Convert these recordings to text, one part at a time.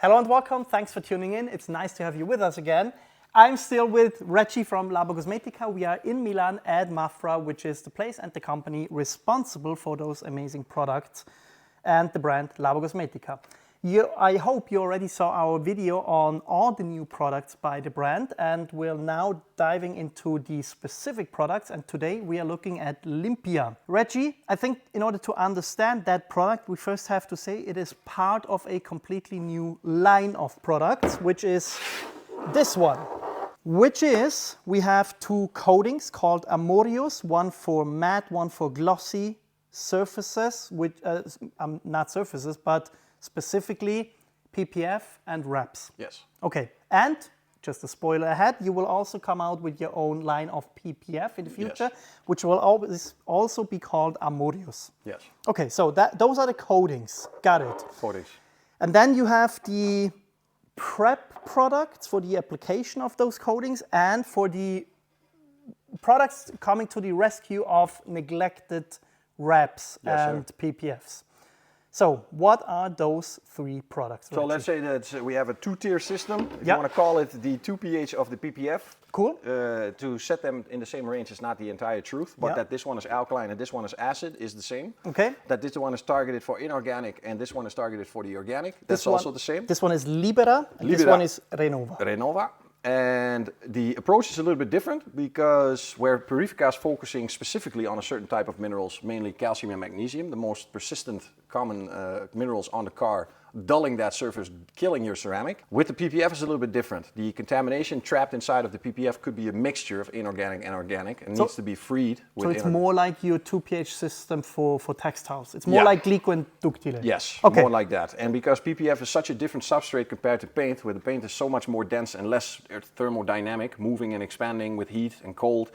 Hello and welcome, thanks for tuning in. It's nice to have you with us again. I'm still with Reggy from Labocosmetica. We are in Milan at Mafra, which is the place and the company responsible for those amazing products and the brand Labocosmetica. I hope you already saw our video on all the new products by the brand, and we're now diving into the specific products, and today we are looking at Limpia. Reggy, I think in order to understand that product, we first have to say it is part of a completely new line of products, which is this one. We have two coatings called Amorius, one for matte, one for glossy surfaces, which not surfaces, but specifically PPF and wraps. Yes. Okay, and just a spoiler ahead, you will also come out with your own line of PPF in the future, yes, which will always also be called Amorius. Yes. Okay, so those are the coatings. Got it. Coatings. And then you have the prep products for the application of those coatings and for the products coming to the rescue of neglected wraps, yes, and sir, PPFs. So what are those three products? So let's say that we have a two-tier system. If you want to call it the 2 pH of the PPF. Cool. To set them in the same range is not the entire truth, but that this one is alkaline and this one is acid is the same. Okay. That this one is targeted for inorganic and this one is targeted for the organic. That's also the same. This one is Libera and this one is Renova. Renova. And the approach is a little bit different because where Purifica is focusing specifically on a certain type of minerals, mainly calcium and magnesium, the most persistent common minerals on the car, dulling that surface, killing your ceramic. With the PPF it's a little bit different. The contamination trapped inside of the PPF could be a mixture of inorganic and organic and needs to be freed. So it's more like your 2 pH system for textiles. It's more like glico and ductile. Yes, okay, more like that. And because PPF is such a different substrate compared to paint, where the paint is so much more dense and less thermodynamic, moving and expanding with heat and cold,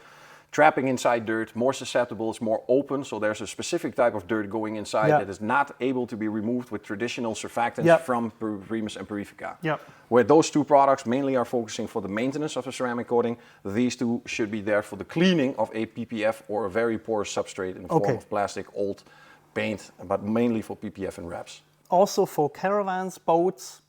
trapping inside dirt, more susceptible, it's more open, so there's a specific type of dirt going inside that is not able to be removed with traditional surfactants from Primus and Purifica. Where those two products mainly are focusing for the maintenance of the ceramic coating, these two should be there for the cleaning of a PPF or a very porous substrate in the form of plastic, old paint, but mainly for PPF and wraps. Also for caravans, boats,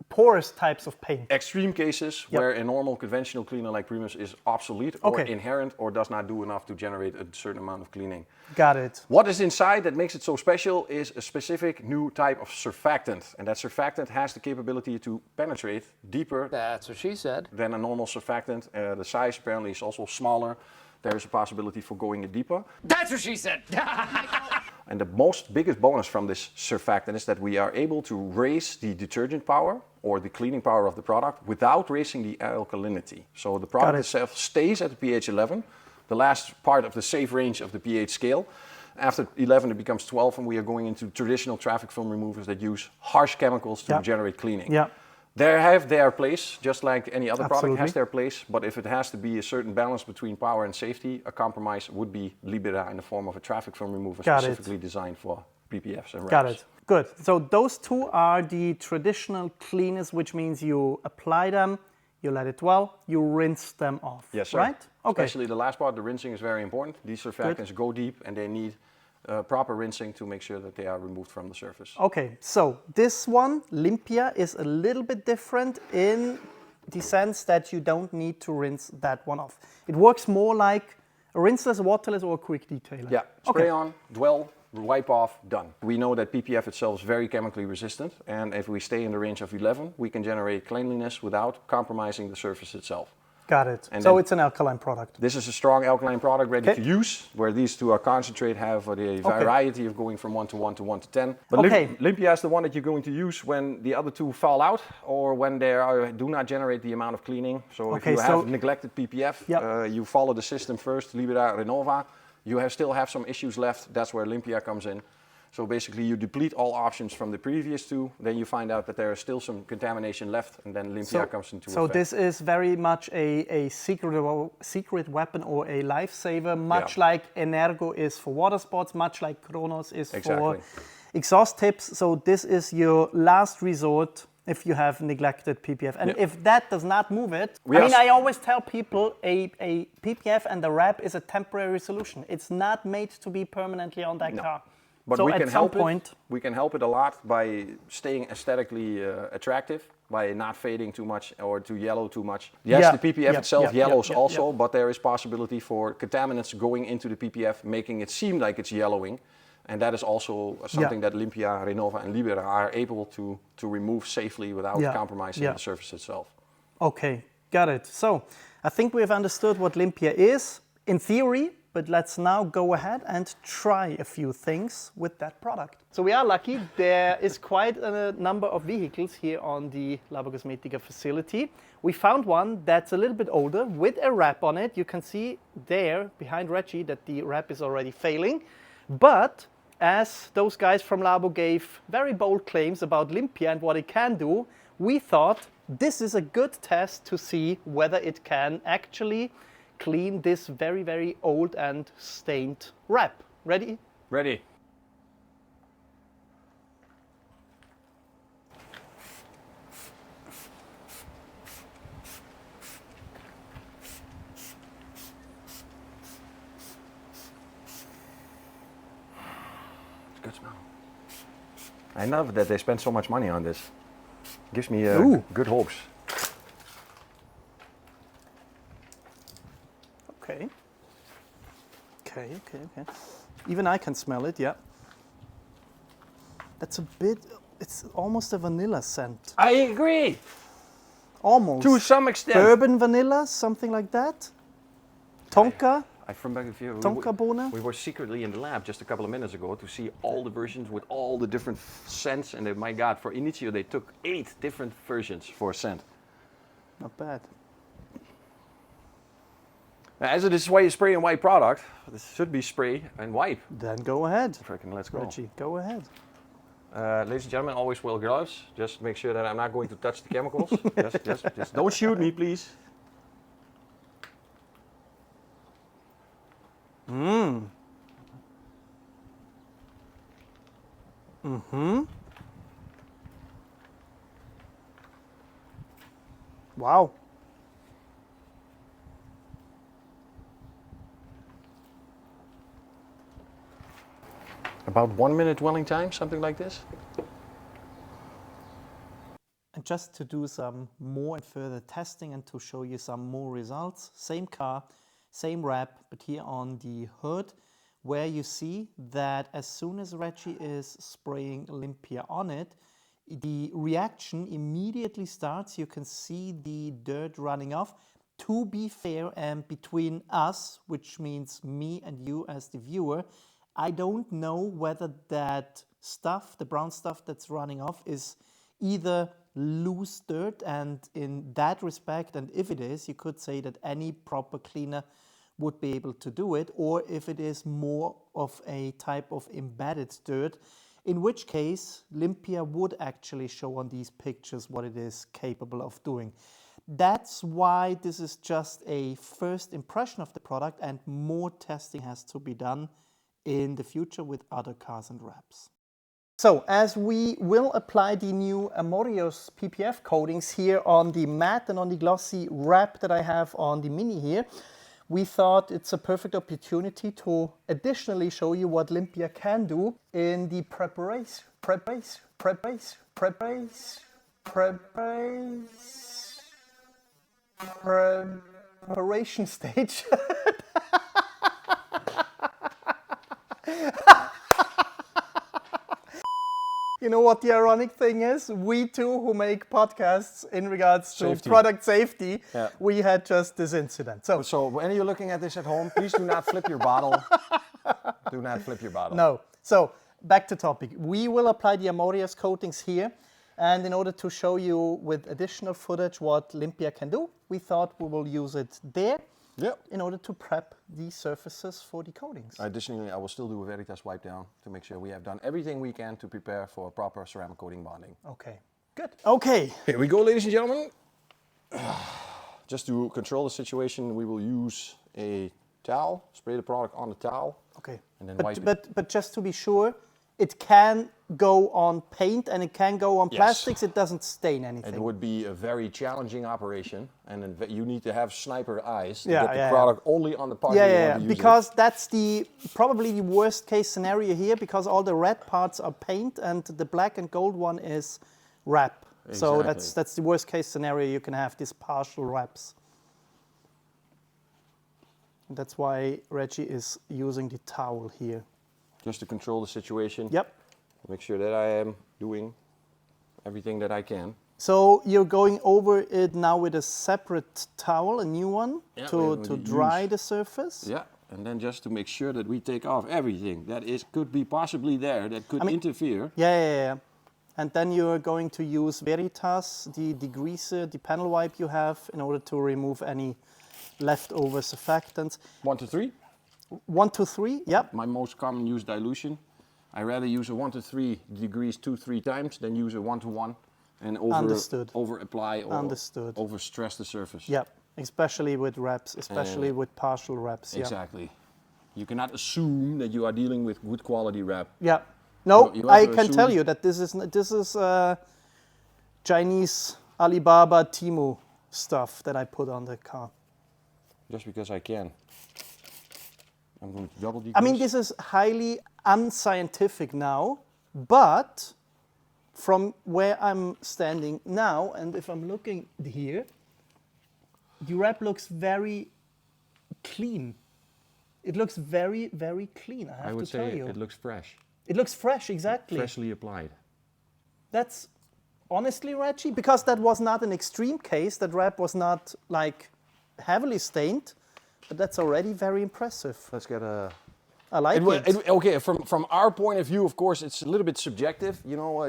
porous types of paint. Extreme cases where a normal conventional cleaner like Primus is obsolete or inherent or does not do enough to generate a certain amount of cleaning. Got it. What is inside that makes it so special is a specific new type of surfactant, and that surfactant has the capability to penetrate deeper. That's what she said. Than a normal surfactant. The size apparently is also smaller. There is a possibility for going deeper. That's what she said. And the biggest bonus from this surfactant is that we are able to raise the detergent power or the cleaning power of the product without raising the alkalinity. So the product itself stays at the pH 11, the last part of the safe range of the pH scale. After 11 it becomes 12 and we are going into traditional traffic film removers that use harsh chemicals to generate cleaning. They have their place, just like any other product has their place, but if it has to be a certain balance between power and safety, a compromise would be Libera in the form of a traffic film remover specifically designed for PPFs and wraps. Got it. Good. So those two are the traditional cleaners, which means you apply them, you let it dwell, you rinse them off. Yes, sir. Right? Okay. Especially the last part, the rinsing is very important. These surfactants go deep and they need proper rinsing to make sure that they are removed from the surface. Okay, so this one, Limpia, is a little bit different in the sense that you don't need to rinse that one off. It works more like a rinseless, waterless, or a quick detailer. Yeah, spray on, dwell, wipe off, done. We know that PPF itself is very chemically resistant, and if we stay in the range of 11, we can generate cleanliness without compromising the surface itself. Got it. And so it's an alkaline product. This is a strong alkaline product ready to use, where these two are concentrate, have the variety of going from 1 to 1 to 1 to 10. But Limpia is the one that you're going to use when the other two fall out or when they do not generate the amount of cleaning. So if you have neglected PPF, you follow the system first, Libera, Renova, you still have some issues left, that's where Limpia comes in. So basically you deplete all options from the previous two, then you find out that there is still some contamination left, and then Limpia comes into effect. So this is very much a secret weapon or a lifesaver, much like Energo is for water sports, much like Kronos is for exhaust tips. So this is your last resort if you have neglected PPF. And if that does not move it, I always tell people a PPF and a wrap is a temporary solution. It's not made to be permanently on that car. But So we at can some help point- it. We can help it a lot by staying aesthetically attractive, by not fading too much or to yellow too much. Yes, Yeah, the PPF yeah, itself yeah, yellows yeah, also, yeah. but there is possibility for contaminants going into the PPF, making it seem like it's yellowing. And that is also something that Limpia, Renova and Libera are able to remove safely without compromising the surface itself. Okay, got it. So I think we have understood what Limpia is in theory, but let's now go ahead and try a few things with that product. So we are lucky. There is quite a number of vehicles here on the Labocosmetica facility. We found one that's a little bit older with a wrap on it. You can see there behind Reggy that the wrap is already failing. But as those guys from Labo gave very bold claims about Limpia and what it can do, we thought this is a good test to see whether it can actually clean this very, very old and stained wrap. Ready? Ready. It's a good smell. I love that they spend so much money on this. Gives me good hopes. Okay. Okay. Even I can smell it, yeah. That's a bit, it's almost a vanilla scent. I agree. Almost. To some extent. Bourbon vanilla, something like that. Tonka. Tonka Bohne? We were secretly in the lab just a couple of minutes ago to see all the versions with all the different scents. And my God, for Initio, they took 8 different versions for a scent. Not bad. As it is spray and wipe product, this should be spray and wipe. Then go ahead. Frickin' let's go. Reggy, go ahead. Ladies and gentlemen, always wear gloves. Just make sure that I'm not going to touch the chemicals. just don't shoot me, please. Wow. About 1 minute dwelling time, something like this. And just to do some more and further testing and to show you some more results, same car, same wrap, but here on the hood, where you see that as soon as Reggy is spraying Limpia on it, the reaction immediately starts. You can see the dirt running off. To be fair, and between us, which means me and you as the viewer, I don't know whether that stuff, the brown stuff that's running off, is either loose dirt, and in that respect, and if it is, you could say that any proper cleaner would be able to do it, or if it is more of a type of embedded dirt, in which case Limpia would actually show on these pictures what it is capable of doing. That's why this is just a first impression of the product, and more testing has to be done in the future with other cars and wraps. So as we will apply the new Amorios PPF coatings here on the matte and on the glossy wrap that I have on the Mini here, we thought it's a perfect opportunity to additionally show you what Limpia can do in the preparation stage. You know what the ironic thing is? We two who make podcasts in regards to product safety, we had just this incident. So when you're looking at this at home, please do not flip your bottle. Do not flip your bottle. No. So back to topic. We will apply the Amorios coatings here. And in order to show you with additional footage what Limpia can do, we thought we will use it there. In order to prep the surfaces for the coatings. Additionally, I will still do a Veritas wipe down to make sure we have done everything we can to prepare for proper ceramic coating bonding. Okay, good. Okay. Here we go, ladies and gentlemen. Just to control the situation, we will use a towel, spray the product on the towel, Okay. and then wipe it. But just to be sure, it can go on paint and it can go on Yes. plastics. It doesn't stain anything. It would be a very challenging operation, and you need to have sniper eyes to Yeah, get the yeah, product only on the part Yeah, you yeah, want to use because that's probably the worst case scenario here, because all the red parts are paint and the black and gold one is wrap. So Exactly. that's the worst case scenario. You can have these partial wraps. And that's why Reggie is using the towel here. just to control the situation. Yep. Make sure that I am doing everything that I can. So you're going over it now with a separate towel, a new one, Yeah, to we dry use- the surface. Yeah, and then just to make sure that we take off everything that could be possibly there, that could interfere. Yeah. And then you're going to use Veritas, the degreaser, the panel wipe you have, in order to remove any leftover surfactants. 1 to 3, 1 to 3, yep. my most common used dilution. I rather use a 1 to 3 degrees 2-3 times than use a 1 to 1 and Understood. over apply or Understood. over stress the surface. Yep, especially with wraps, especially with partial wraps. Yeah. Exactly. You cannot assume that you are dealing with good quality wrap. Yeah. No, You I also can tell assume- you that this is Chinese Alibaba Temu stuff that I put on the car. Just because I can. I'm going to double degrease. I mean, this is highly unscientific now, but from where I'm standing now, and if I'm looking here, the wrap looks very clean. It looks very, very clean, I have I would to tell say you. it looks fresh. It looks fresh, exactly. Freshly applied. That's honestly, Reggie, because that was not an extreme case, that wrap was not like heavily stained, but that's already very impressive. Let's get a... I like it. Okay, from our point of view, of course, it's a little bit subjective. You know,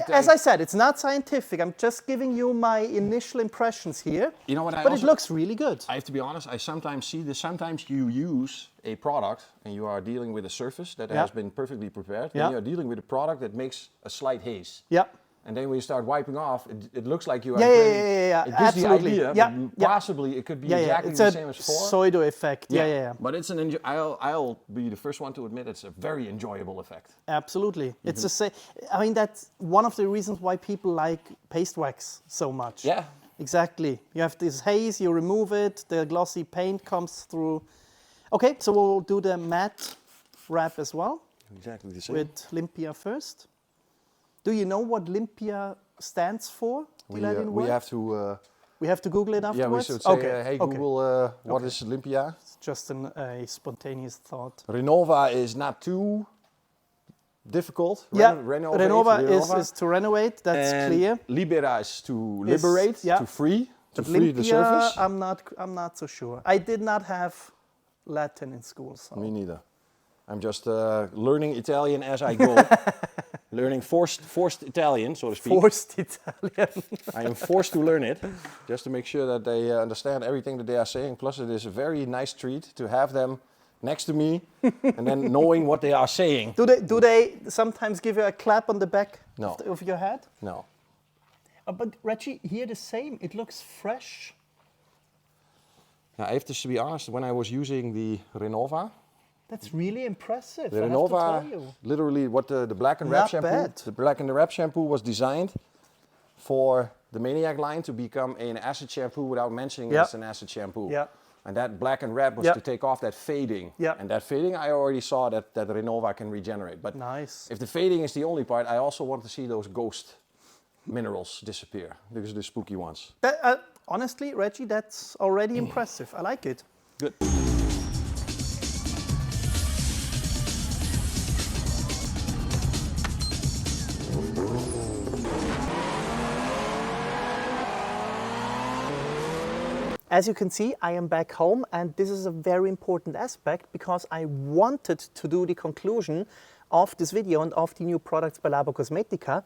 As I said, it's not scientific. I'm just giving you my initial impressions here. You know what? But it looks really good. I have to be honest. I sometimes see this. Sometimes you use a product and you are dealing with a surface that has been perfectly prepared. Yeah. And you are dealing with a product that makes a slight haze. Yeah. And then when you start wiping off, it looks like you are. Yeah. It gives Absolutely. the idea. Yeah, But yeah. possibly it could be Yeah, exactly it's the a same as before. pseudo effect. Yeah. But it's an. I'll be the first one to admit it's a very enjoyable effect. Absolutely. It's the same. I mean, that's one of the reasons why people like paste wax so much. Yeah. Exactly. You have this haze, you remove it, the glossy paint comes through. Okay, so we'll do the matte wrap as well Exactly the same. with Limpia first. Do you know what Limpia stands for? we Latin word? have to. We have to Google it Yeah, we afterwards? should say, Okay. hey okay. Google, what is Limpia? It's just a spontaneous thought. Renova is not too difficult. Renova is to renovate, that's and clear. Libera is to liberate, yeah. to free, to But free the Limpia, surface. I'm not so sure. I did not have Latin in school, so. Me neither. I'm just learning Italian as I go. Learning forced Italian, so to speak. Forced Italian. I am forced to learn it, just to make sure that they understand everything that they are saying. Plus, it is a very nice treat to have them next to me, and then knowing what they are saying. Do they sometimes give you a clap on the back No. of your head? No. But Reggie, here the same. It looks fresh. Now, I have to be honest, when I was using the Renova, That's really impressive. the I have to Renova, tell you. literally what the Black and Wrap Not shampoo, bad. the Black and the Wrap shampoo was designed for the Maniac line to become an acid shampoo without mentioning Yeah. it's an acid shampoo. Yeah. And that Black and Wrap was Yeah. to take off that fading. Yeah. And that fading, I already saw that Renova can regenerate. But Nice. if the fading is the only part, I also want to see those ghost minerals disappear. Those are the spooky ones. Honestly, Reggie, that's already impressive. I like it. Good. As you can see, I am back home, and this is a very important aspect because I wanted to do the conclusion of this video and of the new products by Labocosmetica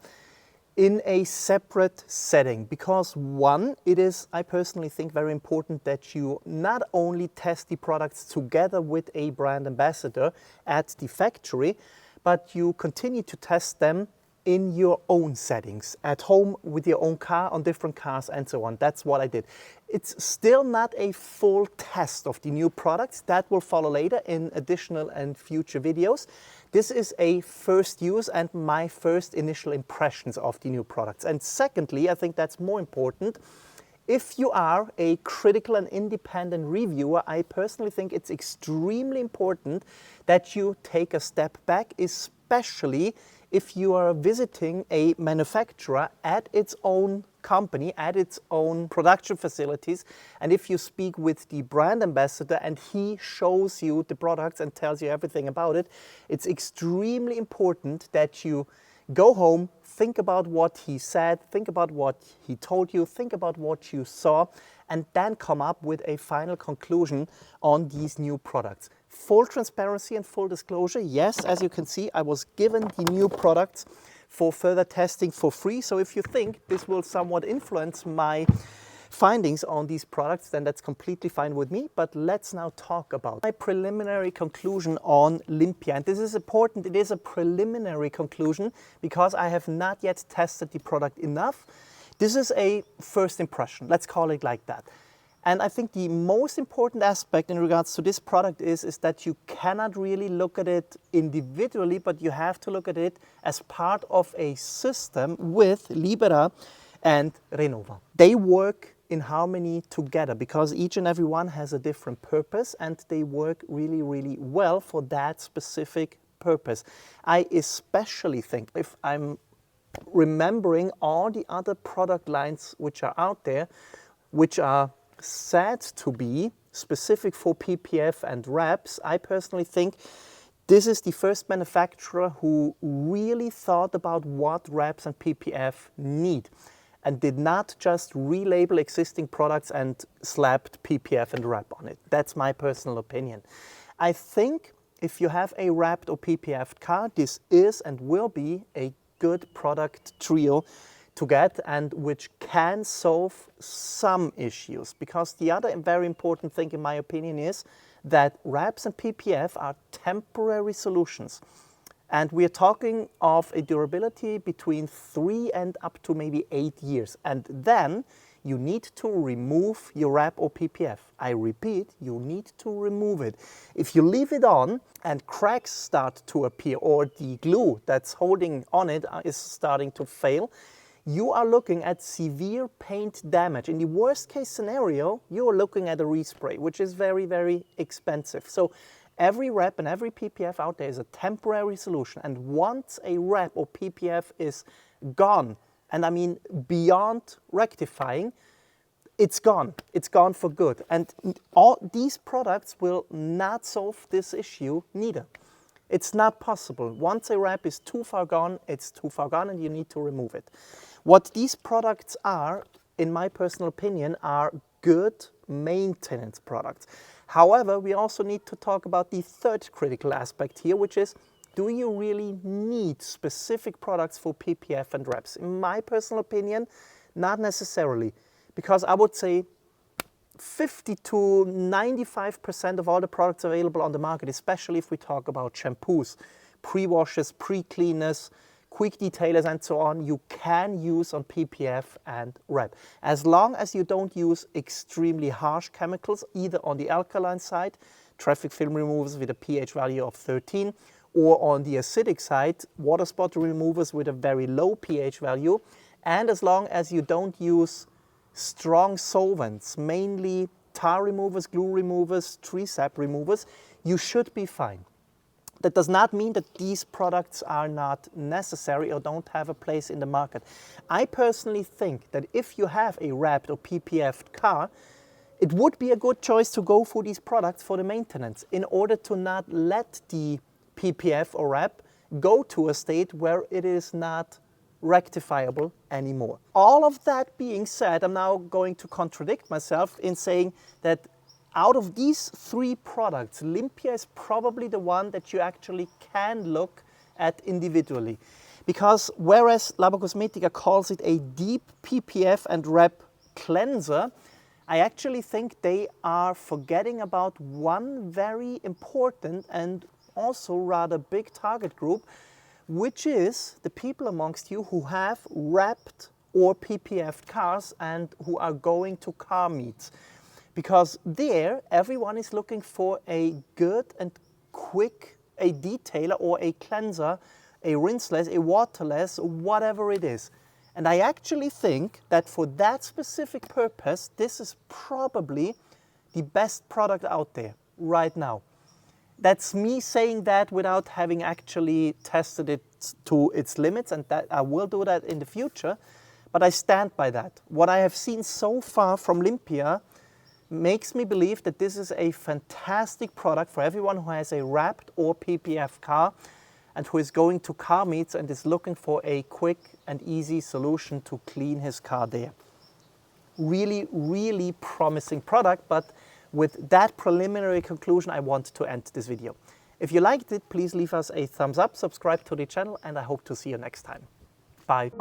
in a separate setting. Because one, it is, I personally think, very important that you not only test the products together with a brand ambassador at the factory, but you continue to test them in your own settings, at home with your own car, on different cars and so on. That's what I did. It's still not a full test of the new products. That will follow later in additional and future videos. This is a first use and my first initial impressions of the new products. And secondly, I think that's more important, if you are a critical and independent reviewer, I personally think it's extremely important that you take a step back, especially if you are visiting a manufacturer at its own company, at its own production facilities, and if you speak with the brand ambassador and he shows you the products and tells you everything about it, it's extremely important that you go home, think about what he said, think about what he told you, think about what you saw, and then come up with a final conclusion on these new products. Full transparency and full disclosure, yes, as you can see, I was given the new products for further testing for free. So if you think this will somewhat influence my findings on these products, then that's completely fine with me. But let's now talk about my preliminary conclusion on Limpia. And this is important, it is a preliminary conclusion because I have not yet tested the product enough. This is a first impression, let's call it like that. And I think the most important aspect in regards to this product is that you cannot really look at it individually, but you have to look at it as part of a system with Libera and Renova. They work in harmony together because each and every one has a different purpose and they work really, really well for that specific purpose. I especially think, if I'm remembering all the other product lines which are out there, which are said to be specific for PPF and wraps, I personally think this is the first manufacturer who really thought about what wraps and PPF need and did not just relabel existing products and slapped PPF and wrap on it. That's my personal opinion. I think if you have a wrapped or PPF car, this is and will be a good product trio to get and which can solve some issues. Because the other very important thing in my opinion is that wraps and PPF are temporary solutions. And we are talking of a durability between 3 and up to maybe 8 years. And then you need to remove your wrap or PPF. I repeat, you need to remove it. If you leave it on and cracks start to appear or the glue that's holding on it is starting to fail, you are looking at severe paint damage. In the worst case scenario, you're looking at a respray, which is very, very expensive. So every wrap and every PPF out there is a temporary solution. And once a wrap or PPF is gone, and I mean beyond rectifying, it's gone. It's gone for good. And all these products will not solve this issue neither. It's not possible. Once a wrap is too far gone, it's too far gone and you need to remove it. What these products are, in my personal opinion, are good maintenance products. However, we also need to talk about the third critical aspect here, which is, do you really need specific products for PPF and wraps? In my personal opinion, not necessarily, because I would say 50 to 95% of all the products available on the market, especially if we talk about shampoos, pre-washes, pre-cleaners, quick detailers and so on, you can use on PPF and wrap. As long as you don't use extremely harsh chemicals, either on the alkaline side, traffic film removers with a pH value of 13, or on the acidic side, water spot removers with a very low pH value, and as long as you don't use strong solvents, mainly tar removers, glue removers, tree sap removers, you should be fine. That does not mean that these products are not necessary or don't have a place in the market. I personally think that if you have a wrapped or PPF car, it would be a good choice to go for these products for the maintenance in order to not let the PPF or wrap go to a state where it is not rectifiable anymore. All of that being said, I'm now going to contradict myself in saying that out of these 3 products, Limpia is probably the one that you actually can look at individually. Because whereas Labocosmetica calls it a deep PPF and wrap cleanser, I actually think they are forgetting about one very important and also rather big target group, which is the people amongst you who have wrapped or PPF cars and who are going to car meets. Because there, everyone is looking for a good and quick a detailer or a cleanser, a rinseless, a waterless, whatever it is. And I actually think that for that specific purpose, this is probably the best product out there right now. That's me saying that without having actually tested it to its limits, and that I will do that in the future, but I stand by that. What I have seen so far from Limpia makes me believe that this is a fantastic product for everyone who has a wrapped or PPF car and who is going to car meets and is looking for a quick and easy solution to clean his car there. Really, really promising product, but with that preliminary conclusion, I want to end this video. If you liked it, please leave us a thumbs up, subscribe to the channel, and I hope to see you next time. Bye.